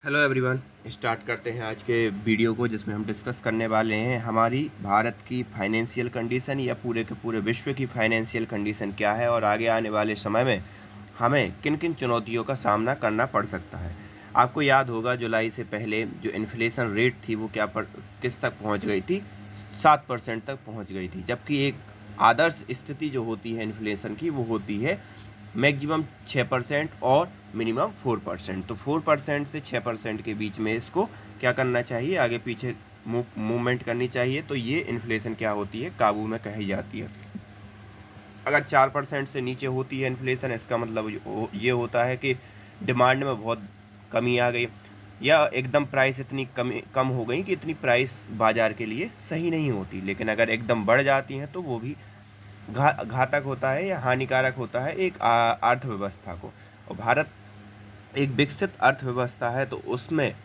Hello everyone. Start करते हैं आज के वीडियो को, जिसमें हम डिस्कस करने वाले हैं हमारी भारत की फाइनेंशियल कंडीशन या पूरे के पूरे विश्व की फाइनेंशियल कंडीशन क्या है और आगे आने वाले समय में हमें किन किन चुनौतियों का सामना करना पड़ सकता है। आपको याद होगा जुलाई से पहले जो इन्फ्लेशन रेट थी वो किस तक पहुंच गई थी, 7% तक पहुंच गई थी। जबकि एक आदर्श स्थिति जो होती है इन्फ्लेशन की वो होती है मैक्सिमम 6% और मिनिमम 4%। तो 4% से 6% के बीच में इसको क्या करना चाहिए, आगे पीछे मूवमेंट करनी चाहिए। तो ये इन्फ्लेशन क्या होती है, काबू में कही जाती है। अगर 4% से नीचे होती है इन्फ्लेशन, इसका मतलब ये होता है कि डिमांड में बहुत कमी आ गई या एकदम प्राइस इतनी कम हो गई कि इतनी प्राइस बाज़ार के लिए सही नहीं होती। लेकिन अगर एकदम बढ़ जाती हैं तो वो भी घातक होता है या हानिकारक होता है एक अर्थव्यवस्था को। और भारत एक विकसित अर्थव्यवस्था है, तो उसमें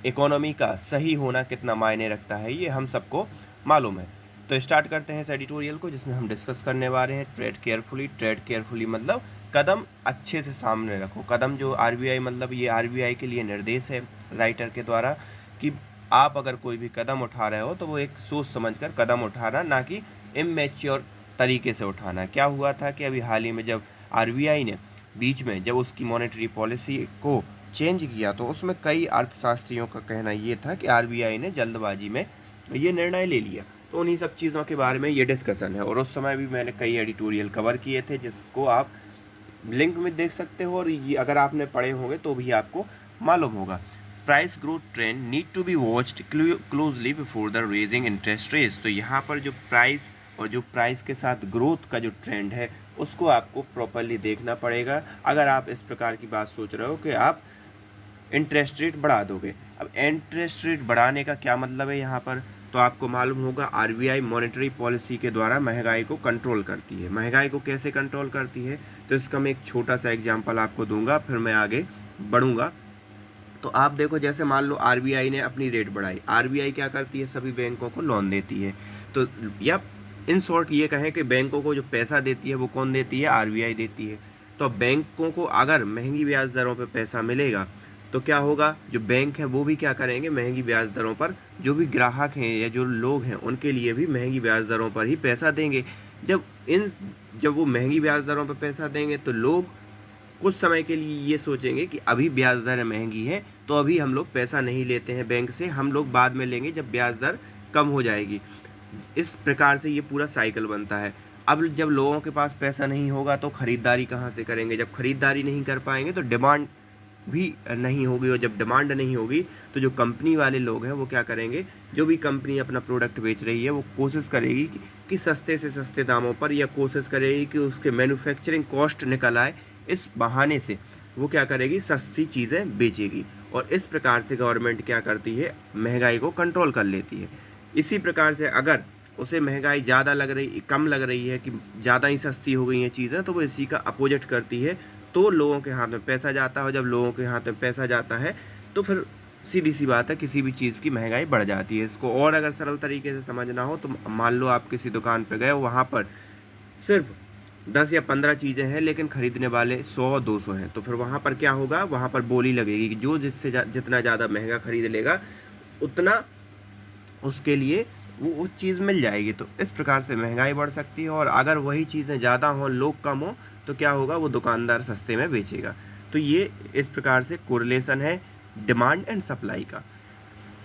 इकोनॉमी का सही होना कितना मायने रखता है ये हम सबको मालूम है। तो स्टार्ट करते हैं इस एडिटोरियल को, जिसमें हम डिस्कस करने वाले हैं ट्रेड केयरफुली। ट्रेड केयरफुली मतलब कदम अच्छे से सामने रखो। कदम जो आरबीआई, मतलब ये आरबीआई के लिए निर्देश है राइटर के द्वारा कि आप अगर कोई भी कदम उठा रहे हो तो वो एक सोच समझकर कदम उठाना, ना कि इमेच्योर तरीके से उठाना। क्या हुआ था कि अभी हाल ही में जब आरबीआई ने बीच में जब उसकी मॉनेटरी पॉलिसी को चेंज किया, तो उसमें कई अर्थशास्त्रियों का कहना ये था कि आरबीआई ने जल्दबाजी में ये निर्णय ले लिया। तो उन्हीं सब चीज़ों के बारे में ये डिस्कशन है, और उस समय भी मैंने कई एडिटोरियल कवर किए थे, जिसको आप लिंक में देख सकते हो, और ये अगर आपने पढ़े होंगे तो भी आपको मालूम होगा। Price growth trend need to be watched closely before the raising interest rates. तो यहाँ पर जो प्राइस और जो प्राइस के साथ ग्रोथ का जो ट्रेंड है उसको आपको प्रॉपरली देखना पड़ेगा, अगर आप इस प्रकार की बात सोच रहे हो कि आप इंटरेस्ट रेट बढ़ा दोगे। अब इंटरेस्ट रेट बढ़ाने का क्या मतलब है यहाँ पर, तो आपको मालूम होगा आरबीआई मॉनेटरी पॉलिसी के द्वारा महंगाई को कंट्रोल करती है। महंगाई को कैसे कंट्रोल करती है, तो इसका मैं एक छोटा सा एग्जांपल आपको दूंगा, फिर मैं आगे बढ़ूंगा। तो आप देखो, जैसे मान लो आरबीआई ने अपनी रेट बढ़ाई। आरबीआई क्या करती है, सभी बैंकों को लोन देती है। तो या इन शॉर्ट ये कहें कि बैंकों को जो पैसा देती है वो कौन देती है, आरबीआई देती है। तो बैंकों को अगर महंगी ब्याज दरों पर पैसा मिलेगा तो क्या होगा, जो बैंक है वो भी क्या करेंगे, महंगी ब्याज दरों पर जो भी ग्राहक हैं या जो लोग हैं उनके लिए भी महंगी ब्याज दरों पर ही पैसा देंगे। जब जब वो महंगी ब्याज दरों पर पैसा देंगे तो लोग कुछ समय के लिए ये सोचेंगे कि अभी ब्याज दर महंगी है तो अभी हम लोग पैसा नहीं लेते हैं बैंक से, हम लोग बाद में लेंगे जब ब्याज दर कम हो जाएगी। इस प्रकार से ये पूरा साइकिल बनता है। अब जब लोगों के पास पैसा नहीं होगा तो खरीदारी कहाँ से करेंगे, जब खरीदारी नहीं कर पाएंगे तो डिमांड भी नहीं होगी, और जब डिमांड नहीं होगी तो जो कंपनी वाले लोग हैं वो क्या करेंगे, जो भी कंपनी अपना प्रोडक्ट बेच रही है वो कोशिश करेगी कि सस्ते से सस्ते दामों पर, या कोशिश करेगी कि उसके मैन्युफैक्चरिंग कॉस्ट निकल आए। इस बहाने से वो क्या करेगी, सस्ती चीज़ें बेचेगी, और इस प्रकार से गवर्नमेंट क्या करती है, महंगाई को कंट्रोल कर लेती है। इसी प्रकार से अगर उसे महंगाई ज़्यादा लग रही, कम लग रही है कि ज़्यादा ही सस्ती हो गई हैं चीज़ें, तो वो इसी का अपोजिट करती है। तो लोगों के हाथ में पैसा जाता है, और जब लोगों के हाथ में पैसा जाता है तो फिर सीधी सी बात है, किसी भी चीज़ की महंगाई बढ़ जाती है। इसको और अगर सरल तरीके से समझना हो तो मान लो आप किसी दुकान पर गए, वहाँ पर सिर्फ 10 या 15 चीज़ें हैं लेकिन खरीदने वाले 100-200 हैं, तो फिर वहाँ पर क्या होगा, वहाँ पर बोली लगेगी कि जो जितना ज़्यादा महंगा खरीद लेगा उतना उसके लिए वो चीज़ मिल जाएगी। तो इस प्रकार से महंगाई बढ़ सकती है, और अगर वही चीज़ें ज़्यादा हों, लोग कम हों, तो क्या होगा, वो दुकानदार सस्ते में बेचेगा। तो ये इस प्रकार से कोरिलेशन है डिमांड एंड सप्लाई का।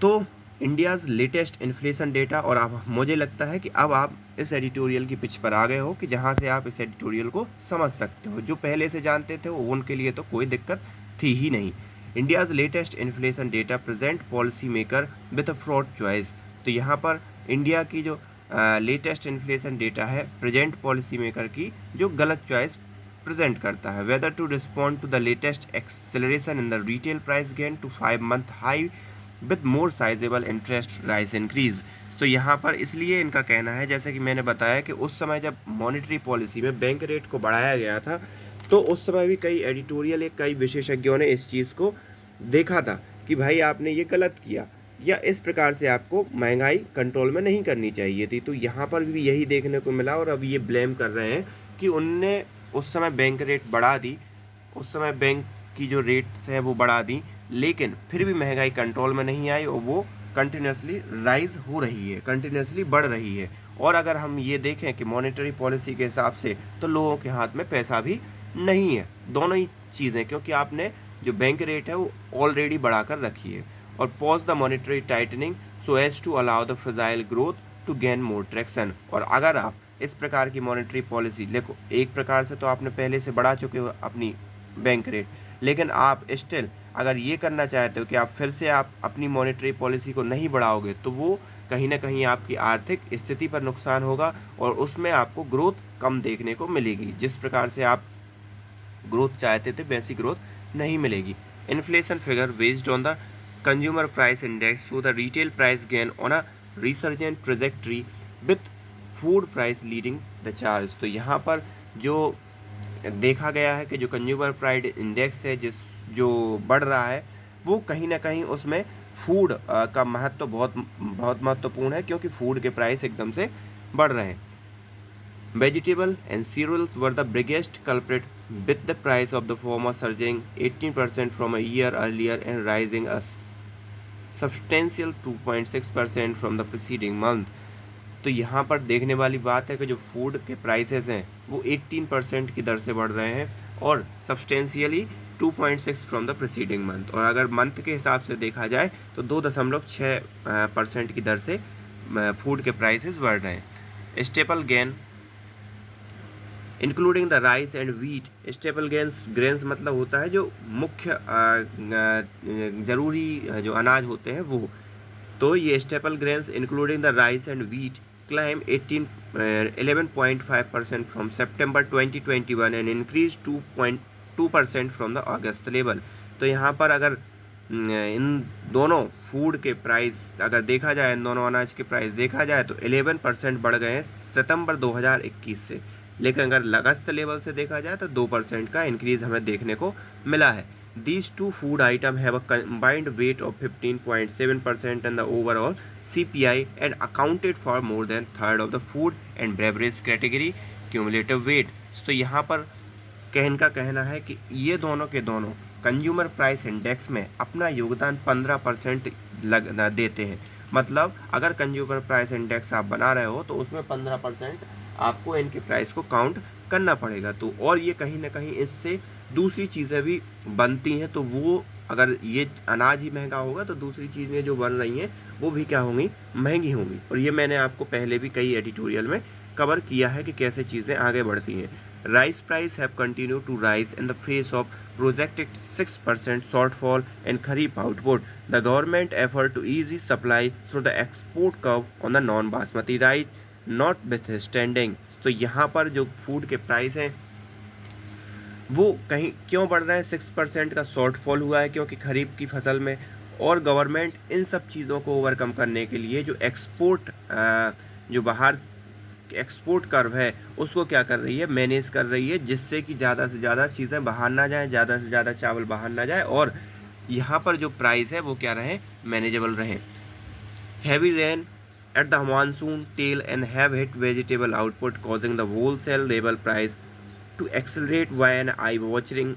तो इंडियाज़ लेटेस्ट इन्फ्लेशन डेटा, और अब मुझे लगता है कि अब आप इस एडिटोरियल की पिच पर आ गए हो कि जहाँ से आप इस एडिटोरियल को समझ सकते हो। जो पहले से जानते थे वो उनके लिए तो कोई दिक्कत थी ही नहीं। India's latest inflation data present policy maker with a fraught choice. तो यहाँ पर इंडिया की जो लेटेस्ट इन्फ्लेशन डेटा है प्रेजेंट पॉलिसी मेकर की जो गलत चॉइस प्रेजेंट करता है। Whether to respond to the latest acceleration in the retail price gain to 5 month high with more sizable interest rise increase. तो यहाँ पर इसलिए इनका कहना है, जैसे कि मैंने बताया कि उस समय जब मॉनेटरी पॉलिसी में बैंक रेट को बढ़ाया गया था, तो उस समय भी कई एडिटोरियल, कई विशेषज्ञों ने इस चीज़ को देखा था कि भाई आपने ये गलत किया, या इस प्रकार से आपको महंगाई कंट्रोल में नहीं करनी चाहिए थी। तो यहाँ पर भी यही देखने को मिला, और अब ये ब्लेम कर रहे हैं कि उनने उस समय बैंक रेट बढ़ा दी, उस समय बैंक की जो रेट्स हैं वो बढ़ा दी, लेकिन फिर भी महंगाई कंट्रोल में नहीं आई और वो कंटिन्यूसली राइज हो रही है, कंटिन्यूसली बढ़ रही है। और अगर हम ये देखें कि मॉनेटरी पॉलिसी के हिसाब से तो लोगों के हाथ में पैसा भी नहीं है, दोनों ही चीज़ें, क्योंकि आपने जो बैंक रेट है वो ऑलरेडी बढ़ा कर रखी है। और pause the monetary tightening so as to allow the fragile growth to gain more traction. और अगर आप इस प्रकार की मॉनेटरी पॉलिसी, देखो एक प्रकार से तो आपने पहले से बढ़ा चुके हो अपनी बैंक रेट, लेकिन आप स्टिल अगर ये करना चाहते हो कि आप फिर से आप अपनी मॉनेटरी पॉलिसी को नहीं बढ़ाओगे तो वो कहीं ना कहीं आपकी आर्थिक स्थिति पर नुकसान होगा और उसमें आपको ग्रोथ कम देखने को मिलेगी। जिस प्रकार से आप ग्रोथ चाहते थे वैसी ग्रोथ नहीं मिलेगी। Inflation figure based on the consumer price index so the retail price gain on a resurgent trajectory with food price leading the charge. तो यहाँ पर जो देखा गया है कि जो कंज्यूमर प्राइस इंडेक्स है जो बढ़ रहा है वो कहीं ना कहीं उसमें फूड का महत्व बहुत बहुत महत्वपूर्ण है, क्योंकि फूड के प्राइस एकदम से बढ़ रहे हैं। Vegetable and cereals were the biggest culprit, with the price of the former surging 18% from a year earlier and rising a substantial 2.6% from the preceding month. तो यहाँ पर देखने वाली बात है कि जो फूड के प्राइसेस हैं वो 18% की दर से बढ़ रहे हैं और substantially 2.6 from the preceding month. और अगर मंथ के हिसाब से देखा जाए तो 2.6% की दर से फूड के प्राइसेस बढ़ रहे हैं। Staple gain including the rice and wheat. Staple grains मतलब होता है जो मुख्य ज़रूरी जो अनाज होते हैं वो। तो ये staple grains including the rice and wheat climb 11.5% from September 2021 and increase 2.2% from the August level. तो यहाँ पर अगर इन दोनों फूड के प्राइस अगर देखा जाए, इन दोनों अनाज के प्राइस देखा जाए तो 11% बढ़ गए हैं सितंबर 2021 से, लेकिन अगर अगस्त लेवल से देखा जाए तो 2% का इंक्रीज हमें देखने को मिला है। These two food items have a combined weight of 15.7% in the overall CPI and accounted for more than third of the food and beverage category cumulative weight. तो यहाँ पर इनका कहना है कि ये दोनों के दोनों कंज्यूमर प्राइस इंडेक्स में अपना योगदान 15% देते हैं। मतलब अगर कंज्यूमर प्राइस इंडेक्स आप बना रहे हो तो उसमें 15% आपको इनके प्राइस को काउंट करना पड़ेगा। तो और ये कहीं ना कहीं इससे दूसरी चीज़ें भी बनती हैं, तो वो अगर ये अनाज ही महंगा होगा तो दूसरी चीज़ें जो बन रही हैं वो भी क्या होंगी, महंगी होंगी। और ये मैंने आपको पहले भी कई एडिटोरियल में कवर किया है कि कैसे चीज़ें आगे बढ़ती हैं। Rice price have continue to rise in the face of projected 6% shortfall in Kharif output. The government effort to ease supply through the export curve on the non-basmati rice notwithstanding. तो यहाँ पर जो फूड के price हैं वो कहीं क्यों बढ़ रहे हैं, 6% का शॉर्टफॉल हुआ है क्योंकि खरीफ की फसल में, और गवर्नमेंट इन सब चीज़ों को ओवरकम करने के लिए जो एक्सपोर्ट जो बाहर एक्सपोर्ट कर्व है उसको क्या कर रही है, मैनेज कर रही है, जिससे कि ज़्यादा से ज़्यादा चीज़ें बाहर ना जाएं, ज़्यादा से ज़्यादा चावल बाहर ना जाए और यहाँ पर जो प्राइस है वो क्या रहे, मैनेजेबल रहे। Heavy rain at the monsoon tail end have hit vegetable output causing the wholesale level price to accelerate via an eye-watering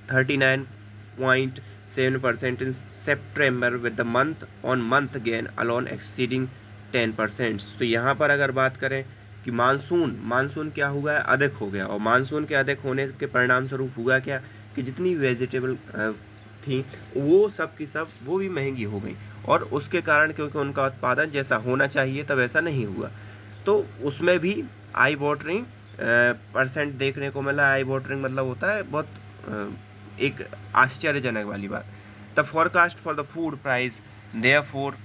39.7% in September with the month-on-month gain alone exceeding 10%। तो यहाँ पर अगर बात करें कि मानसून क्या हुआ है, अधिक हो गया, और मानसून के अधिक होने के परिणाम स्वरूप हुआ क्या कि जितनी वेजिटेबल थी वो सब की सब वो भी महंगी हो गई, और उसके कारण क्योंकि उनका उत्पादन जैसा होना चाहिए तब ऐसा नहीं हुआ, तो उसमें भी आई वाटरिंग परसेंट देखने को मिला। आई वाटरिंग मतलब होता है बहुत एक आश्चर्यजनक वाली बात। The forecast for the food price therefore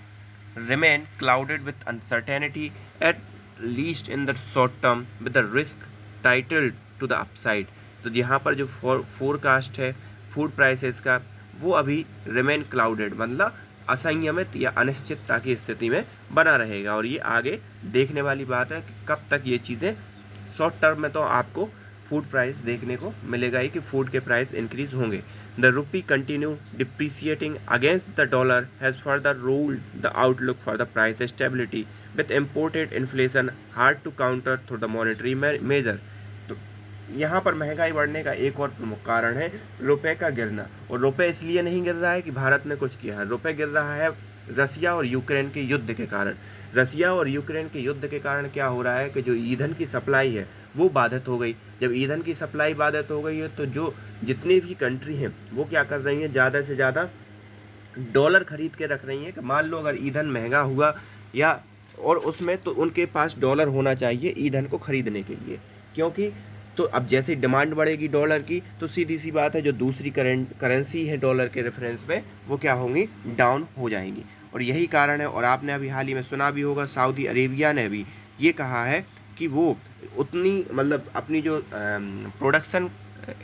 remain clouded with uncertainty at least in the short term with the risk tilted to the upside. तो यहाँ पर जो फोरकास्ट है फूड प्राइसेस का वो अभी रिमेन क्लाउडेड मतलब असंयमित या अनिश्चितता की स्थिति में बना रहेगा, और ये आगे देखने वाली बात है कि कब तक ये चीज़ें, शॉर्ट टर्म में तो आपको फूड प्राइस देखने को मिलेगा ही कि फूड के प्राइस इंक्रीज होंगे। The rupee continue depreciating against the dollar has further ruled the outlook for the price stability with imported inflation hard to counter through the monetary measure. तो यहाँ पर महंगाई बढ़ने का एक और प्रमुख कारण है रुपए का गिरना। और रुपए इसलिए नहीं गिर रहा है कि भारत ने कुछ किया है, रुपए गिर रहा है रसिया और यूक्रेन के युद्ध के कारण। रसिया और यूक्रेन के युद्ध के कारण क्या हो रहा है कि जो ईंधन की सप्लाई है वो बाधित हो गई। जब ईंधन की सप्लाई बाधित हो गई है तो जो जितनी भी कंट्री हैं वो क्या कर रही हैं, ज़्यादा से ज़्यादा डॉलर खरीद के रख रही हैं कि मान लो अगर ईंधन महंगा हुआ या और उसमें, तो उनके पास डॉलर होना चाहिए ईंधन को खरीदने के लिए। क्योंकि तो अब जैसे डिमांड बढ़ेगी डॉलर की तो सीधी सी बात है जो दूसरी करेंसी है डॉलर के रेफरेंस में वो क्या होंगी, डाउन हो जाएंगी। और यही कारण है। और आपने अभी हाल ही में सुना भी होगा सऊदी अरेबिया ने भी ये कहा है कि वो उतनी मतलब अपनी जो प्रोडक्शन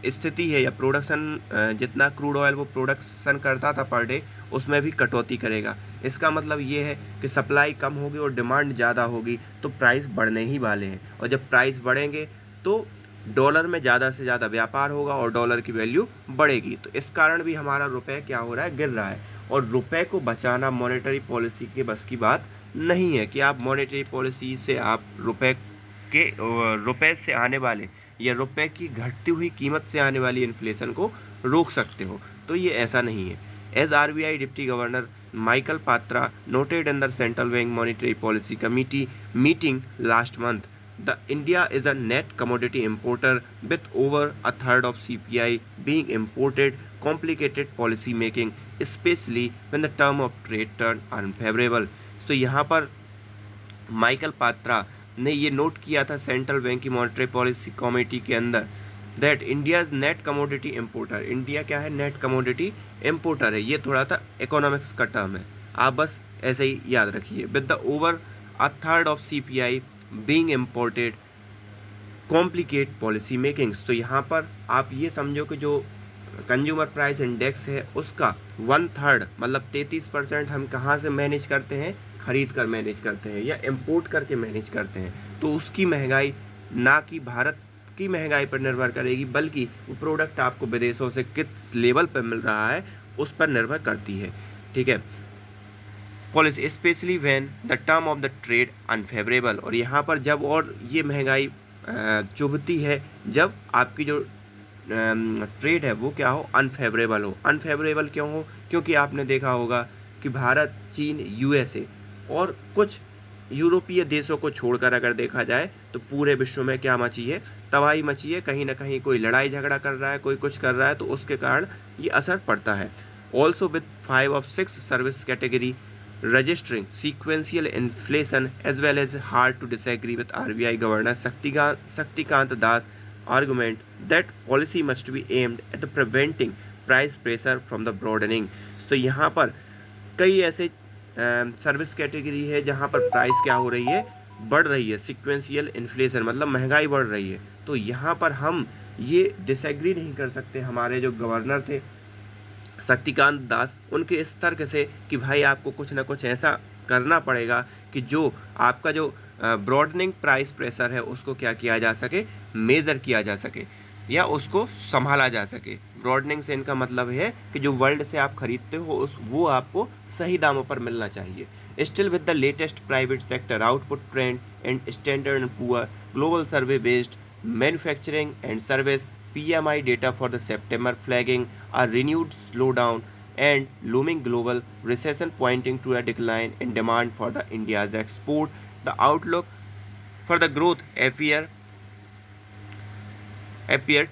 स्थिति है या प्रोडक्शन जितना क्रूड ऑयल वो प्रोडक्शन करता था पर डे उसमें भी कटौती करेगा। इसका मतलब ये है कि सप्लाई कम होगी और डिमांड ज़्यादा होगी तो प्राइस बढ़ने ही वाले हैं। और जब प्राइस बढ़ेंगे तो डॉलर में ज़्यादा से ज़्यादा व्यापार होगा और डॉलर की वैल्यू बढ़ेगी। तो इस कारण भी हमारा रुपये क्या हो रहा है, गिर रहा है। और रुपये को बचाना मॉनेटरी पॉलिसी के बस की बात नहीं है कि आप मॉनेटरी पॉलिसी से आप रुपये से आने वाले या रुपए की घटती हुई कीमत से आने वाली इन्फ्लेशन को रोक सकते हो। तो ये ऐसा नहीं है। As RBI deputy governor Michael Patra noted in the Central Bank Monetary Policy Committee meeting last month, the India is a net commodity importer with over a third of CPI being imported, complicated policy making, especially when the term of trade turn unfavorable। तो यहाँ पर Michael Patra ने ये note किया था central bank की monetary policy committee के अंदर that India net commodity importer. India क्या है, नेट कमोडिटी इम्पोर्टर है। ये थोड़ा सा इकोनॉमिक्स का टर्म है, आप बस ऐसे ही याद रखिए। With the over a third of CPI being imported complicate policy makings. तो यहाँ पर आप ये समझो कि जो कंज्यूमर प्राइस इंडेक्स है उसका 1/3 मतलब 33% हम कहाँ से मैनेज करते हैं, खरीद कर मैनेज करते हैं या इंपोर्ट करके मैनेज करते हैं। तो उसकी महंगाई ना कि भारत की महंगाई पर निर्भर करेगी बल्कि वो प्रोडक्ट आपको विदेशों से किस लेवल पर मिल रहा है उस पर निर्भर करती है। ठीक है, policy specially when the term of the trade unfavourable. और यहाँ पर जब और ये महंगाई चुभती है जब आपकी जो ट्रेड है वो क्या हो, अनफेवरेबल हो। अनफेवरेबल क्यों हो, क्योंकि आपने देखा होगा कि भारत, चीन, USA और कुछ यूरोपीय देशों को छोड़कर अगर देखा जाए तो पूरे विश्व में क्या मची है, तबाही मची है। कहीं ना कहीं कोई लड़ाई झगड़ा कर रहा है, कोई कुछ कर रहा है, तो उसके कारण ये असर पड़ता है। Also with 5 of 6 service category registering sequential inflation as well as hard to disagree with RBI Governor Shaktikant Das argument that policy must be aimed at the preventing price pressure from the broadening। तो यहाँ पर कई ऐसे service category है जहाँ पर price क्या हो रही है, बढ़ रही है। सिक्वेंशियल इन्फ्लेशन मतलब महंगाई बढ़ रही है। तो यहाँ पर हम ये डिसएग्री नहीं कर सकते हमारे जो गवर्नर थे शक्तिकांत दास उनके इस तर्क से कि भाई आपको कुछ ना कुछ ऐसा करना पड़ेगा कि जो आपका जो ब्रॉडनिंग प्राइस प्रेशर है उसको क्या किया जा सके, मेज़र किया जा सके या उसको संभाला जा सके। ब्रॉडनिंग से इनका मतलब है कि जो वर्ल्ड से आप खरीदते हो उस वो आपको सही दामों पर मिलना चाहिए। Still with the latest private sector output trend and standard and poor global survey based manufacturing and service PMI data for the September flagging a renewed slowdown and looming global recession pointing to a decline in demand for the India's export. The outlook for the growth appear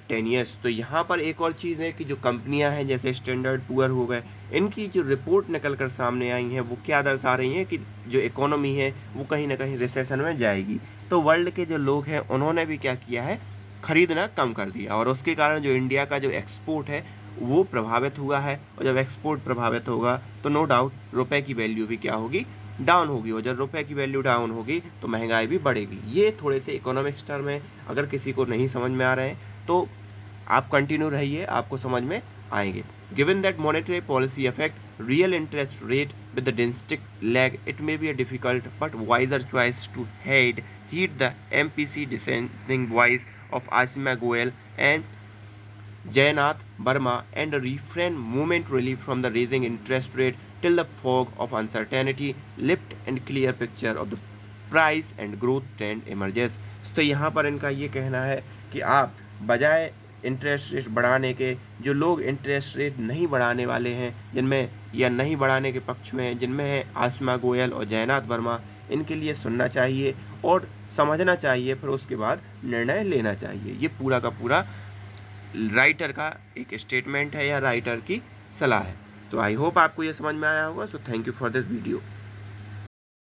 10 years। तो यहाँ पर एक और चीज़ है कि जो कंपनियाँ हैं जैसे स्टैंडर्ड पुअर हो गए, इनकी जो रिपोर्ट निकल कर सामने आई हैं वो क्या दर्शा रही हैं कि जो इकोनॉमी है वो कहीं ना कहीं रिसेशन में जाएगी। तो वर्ल्ड के जो लोग हैं उन्होंने भी क्या किया है, खरीदना कम कर दिया और उसके कारण जो इंडिया का जो एक्सपोर्ट है वो प्रभावित हुआ है। और जब एक्सपोर्ट प्रभावित होगा तो नो डाउट रुपए की वैल्यू भी क्या होगी, डाउन होगी। और जब रुपए की वैल्यू डाउन होगी तो महंगाई भी बढ़ेगी। ये थोड़े से इकोनॉमिक्स टर्म में अगर किसी को नहीं समझ में आ रहे हैं तो आप कंटिन्यू रहिए, आपको समझ में आएंगे। Given that monetary policy affect real interest rate with the distinct lag it may be a difficult but wiser choice to heed the MPC dissenting voice of Asima Goel and Jayannath Verma and refrain momentarily from the raising interest rate till the fog of uncertainty lift and clear picture of the price and growth trend emerges। तो यहाँ पर इनका ये कहना है कि आप बजाय इंटरेस्ट रेट बढ़ाने के, जो लोग इंटरेस्ट रेट नहीं बढ़ाने वाले हैं, जिनमें या नहीं बढ़ाने के पक्ष में हैं, जिनमें है आसमा गोयल और जयनाथ वर्मा, इनके लिए सुनना चाहिए और समझना चाहिए, फिर उसके बाद निर्णय लेना चाहिए। ये पूरा का पूरा राइटर का एक स्टेटमेंट है या राइटर की सलाह है। तो आई होप आपको ये समझ में आया होगा। So thank you for this video.